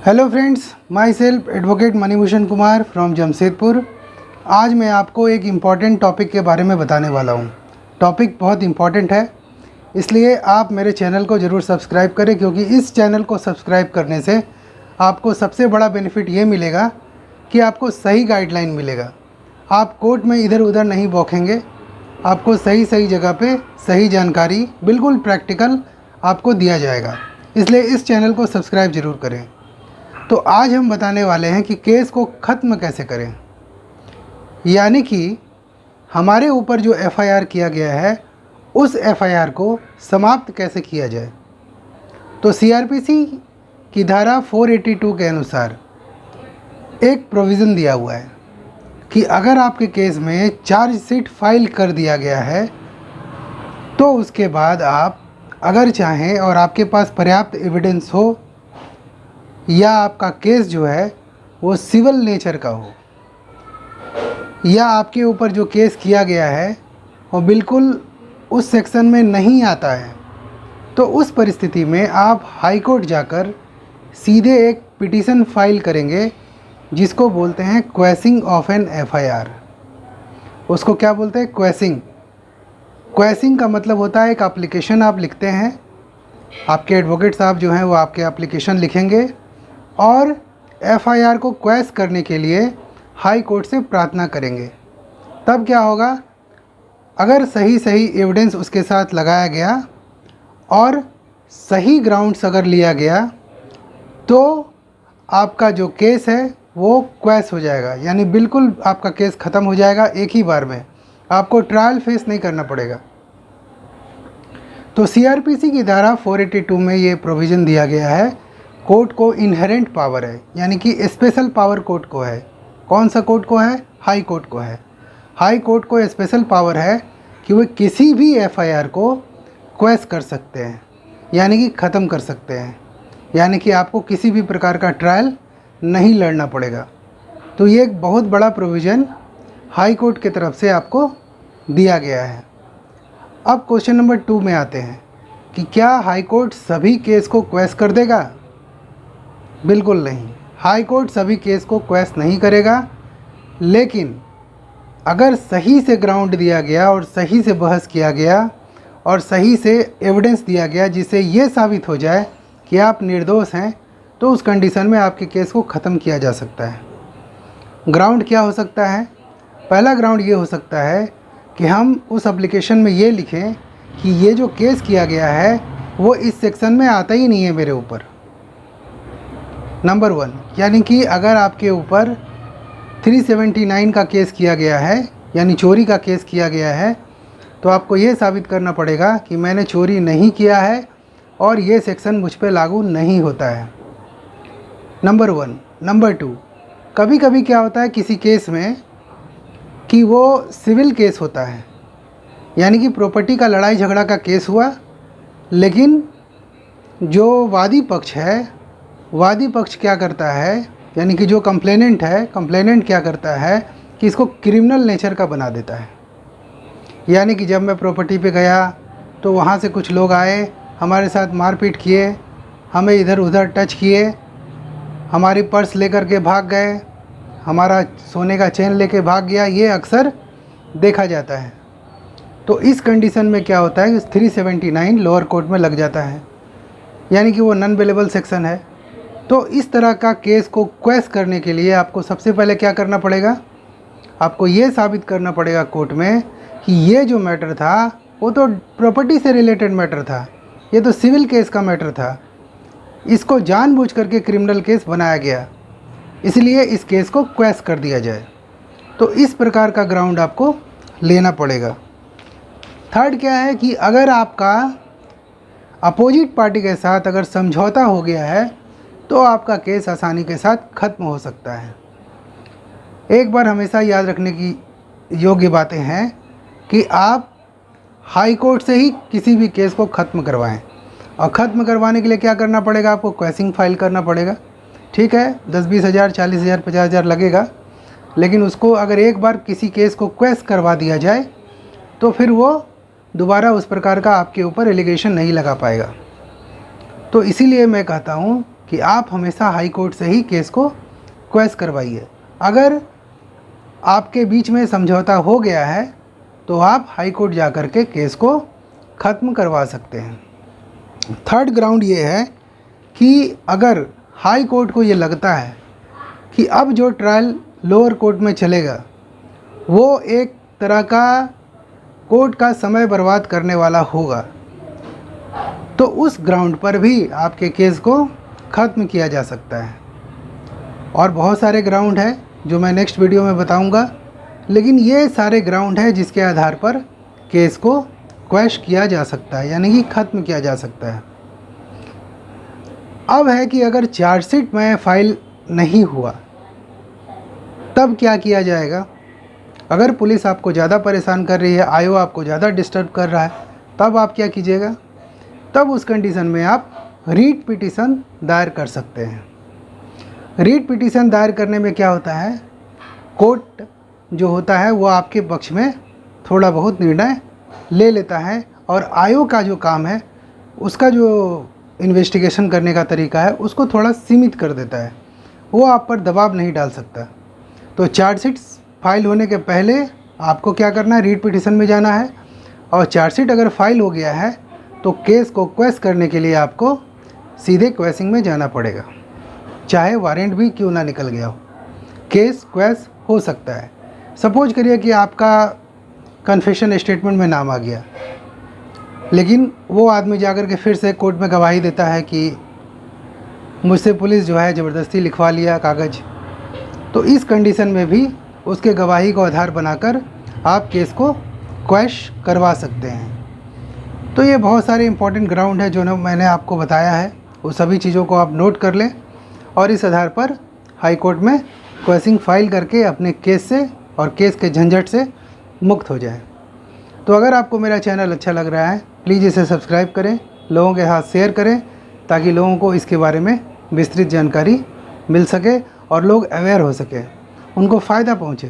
Hello friends, my self advocate Manibhushan Kumar from Jamshedpur. आज मैं आपको एक इम्पॉर्टेंट टॉपिक के बारे में बताने वाला हूँ। टॉपिक बहुत इम्पॉर्टेंट है, इसलिए आप मेरे चैनल को ज़रूर सब्सक्राइब करें, क्योंकि इस चैनल को सब्सक्राइब करने से आपको सबसे बड़ा बेनिफिट ये मिलेगा कि आपको सही गाइडलाइन मिलेगा। आप कोर्ट में इधर उधर नहीं बौखेंगे, आपको सही जगह पे सही जानकारी बिल्कुल प्रैक्टिकल आपको दिया जाएगा। इसलिए इस चैनल को सब्सक्राइब ज़रूर करें। तो आज हम बताने वाले हैं कि केस को ख़त्म कैसे करें, यानी कि हमारे ऊपर जो एफआईआर किया गया है उस एफआईआर को समाप्त कैसे किया जाए। तो सीआरपीसी की धारा 482 के अनुसार एक प्रोविज़न दिया हुआ है कि अगर आपके केस में चार्जशीट फाइल कर दिया गया है तो उसके बाद आप अगर चाहें और आपके पास पर्याप्त एविडेंस हो या आपका केस जो है वो सिविल नेचर का हो या आपके ऊपर जो केस किया गया है वो बिल्कुल उस सेक्शन में नहीं आता है, तो उस परिस्थिति में आप हाई कोर्ट जाकर सीधे एक पिटीशन फाइल करेंगे जिसको बोलते हैं क्वेसिंग ऑफ एन एफआईआर। उसको क्या बोलते हैं? क्वेसिंग। क्वेसिंग का मतलब होता है एक एप्लीकेशन आप लिखते हैं, आपके एडवोकेट साहब जो हैं वो आपके एप्लीकेशन लिखेंगे और एफआईआर को क्वेश करने के लिए हाई कोर्ट से प्रार्थना करेंगे। तब क्या होगा, अगर सही एविडेंस उसके साथ लगाया गया और सही ग्राउंड्स अगर लिया गया तो आपका जो केस है वो क्वेश हो जाएगा, यानी बिल्कुल आपका केस ख़त्म हो जाएगा एक ही बार में, आपको ट्रायल फेस नहीं करना पड़ेगा। तो सीआरपीसी की धारा 482 में ये प्रोविज़न दिया गया है, कोर्ट को इनहेरेंट पावर है, यानी कि स्पेशल पावर कोर्ट को है। कौन सा कोर्ट को है? हाई कोर्ट को है। हाई कोर्ट को स्पेशल पावर है कि वो किसी भी एफआईआर को क्वेश कर सकते हैं, यानी कि ख़त्म कर सकते हैं, यानी कि आपको किसी भी प्रकार का ट्रायल नहीं लड़ना पड़ेगा। तो ये एक बहुत बड़ा प्रोविज़न हाई कोर्ट की तरफ से आपको दिया गया है। अब क्वेश्चन नंबर 2 में आते हैं कि क्या हाई कोर्ट सभी केस को क्वेश कर देगा? बिल्कुल नहीं, हाई कोर्ट सभी केस को क्वेश नहीं करेगा, लेकिन अगर सही से ग्राउंड दिया गया और सही से बहस किया गया और सही से एविडेंस दिया गया जिससे ये साबित हो जाए कि आप निर्दोष हैं, तो उस कंडीशन में आपके केस को ख़त्म किया जा सकता है। ग्राउंड क्या हो सकता है? पहला ग्राउंड ये हो सकता है कि हम उस एप्लीकेशन में ये लिखें कि ये जो केस किया गया है वो इस सेक्शन में आता ही नहीं है मेरे ऊपर। नंबर 1, यानी कि अगर आपके ऊपर 379 का केस किया गया है, यानी चोरी का केस किया गया है, तो आपको ये साबित करना पड़ेगा कि मैंने चोरी नहीं किया है और ये सेक्शन मुझ पे लागू नहीं होता है। नंबर 1। नंबर 2, कभी कभी क्या होता है किसी केस में कि वो सिविल केस होता है, यानी कि प्रॉपर्टी का लड़ाई झगड़ा का केस हुआ, लेकिन जो वादी पक्ष है, वादी पक्ष क्या करता है, यानी कि जो कंप्लेनेंट है, कंप्लेनेंट क्या करता है कि इसको क्रिमिनल नेचर का बना देता है। यानी कि जब मैं प्रॉपर्टी पे गया तो वहाँ से कुछ लोग आए, हमारे साथ मारपीट किए, हमें इधर उधर टच किए, हमारी पर्स लेकर के भाग गए, हमारा सोने का चेन लेके भाग गया, ये अक्सर देखा जाता है। तो इस कंडीशन में क्या होता है कि 379 लोअर कोर्ट में लग जाता है, यानी कि वो नॉन बेलेबल सेक्शन है। तो इस तरह का केस को क्वेश करने के लिए आपको सबसे पहले क्या करना पड़ेगा, आपको ये साबित करना पड़ेगा कोर्ट में कि ये जो मैटर था वो तो प्रॉपर्टी से रिलेटेड मैटर था, ये तो सिविल केस का मैटर था, इसको जानबूझ करके क्रिमिनल केस बनाया गया, इसलिए इस केस को क्वेश कर दिया जाए। तो इस प्रकार का ग्राउंड आपको लेना पड़ेगा। थर्ड क्या है कि अगर आपका अपोजिट पार्टी के साथ अगर समझौता हो गया है तो आपका केस आसानी के साथ ख़त्म हो सकता है। एक बार हमेशा याद रखने की योग्य बातें हैं कि आप हाई कोर्ट से ही किसी भी केस को ख़त्म करवाएं, और ख़त्म करवाने के लिए क्या करना पड़ेगा, आपको क्वेसिंग फाइल करना पड़ेगा। ठीक है, 10-20 हज़ार, 40 हज़ार, 50 हज़ार लगेगा, लेकिन उसको अगर एक बार किसी केस को क्वेश करवा दिया जाए तो फिर वो दोबारा उस प्रकार का आपके ऊपर एलिगेशन नहीं लगा पाएगा। तो इसीलिए मैं कहता हूँ कि आप हमेशा हाई कोर्ट से ही केस को क्वेश करवाइए। अगर आपके बीच में समझौता हो गया है तो आप हाई कोर्ट जा कर के केस को ख़त्म करवा सकते हैं। थर्ड ग्राउंड ये है कि अगर हाई कोर्ट को ये लगता है कि अब जो ट्रायल लोअर कोर्ट में चलेगा वो एक तरह का कोर्ट का समय बर्बाद करने वाला होगा, तो उस ग्राउंड पर भी आपके केस को ख़त्म किया जा सकता है। और बहुत सारे ग्राउंड हैं जो मैं नेक्स्ट वीडियो में बताऊंगा, लेकिन ये सारे ग्राउंड हैं जिसके आधार पर केस को क्वैश किया जा सकता है, यानी कि ख़त्म किया जा सकता है। अब है कि अगर चार्जशीट में फाइल नहीं हुआ तब क्या किया जाएगा। अगर पुलिस आपको ज़्यादा परेशान कर रही है, आईओ आपको ज़्यादा डिस्टर्ब कर रहा है, तब आप क्या कीजिएगा। तब उस कंडीशन में आप रीट पिटीशन दायर कर सकते हैं। रीट पिटीशन दायर करने में क्या होता है, कोर्ट जो होता है वो आपके पक्ष में थोड़ा बहुत निर्णय ले लेता है और आईओ का जो काम है उसका जो इन्वेस्टिगेशन करने का तरीका है उसको थोड़ा सीमित कर देता है, वो आप पर दबाव नहीं डाल सकता। तो चार्जशीट फाइल होने के पहले आपको क्या करना है, रीट पिटीशन में जाना है, और चार्जशीट अगर फाइल हो गया है तो केस को क्वेश करने के लिए आपको सीधे क्वेशिंग में जाना पड़ेगा। चाहे वारंट भी क्यों ना निकल गया हो, केस क्वेश हो सकता है। सपोज करिए कि आपका कन्फेशन स्टेटमेंट में नाम आ गया, लेकिन वो आदमी जाकर के फिर से कोर्ट में गवाही देता है कि मुझसे पुलिस जो है ज़बरदस्ती लिखवा लिया कागज़, तो इस कंडीशन में भी उसके गवाही को आधार बनाकर आप केस को क्वैश करवा सकते हैं। तो ये बहुत सारे इंपॉर्टेंट ग्राउंड है जो मैंने आपको बताया है, वो सभी चीज़ों को आप नोट कर लें और इस आधार पर हाई कोर्ट में क्वेशिंग फाइल करके अपने केस से और केस के झंझट से मुक्त हो जाए। तो अगर आपको मेरा चैनल अच्छा लग रहा है प्लीज़ इसे सब्सक्राइब करें, लोगों के साथ शेयर करें, ताकि लोगों को इसके बारे में विस्तृत जानकारी मिल सके और लोग अवेयर हो सके, उनको फ़ायदा पहुँचे।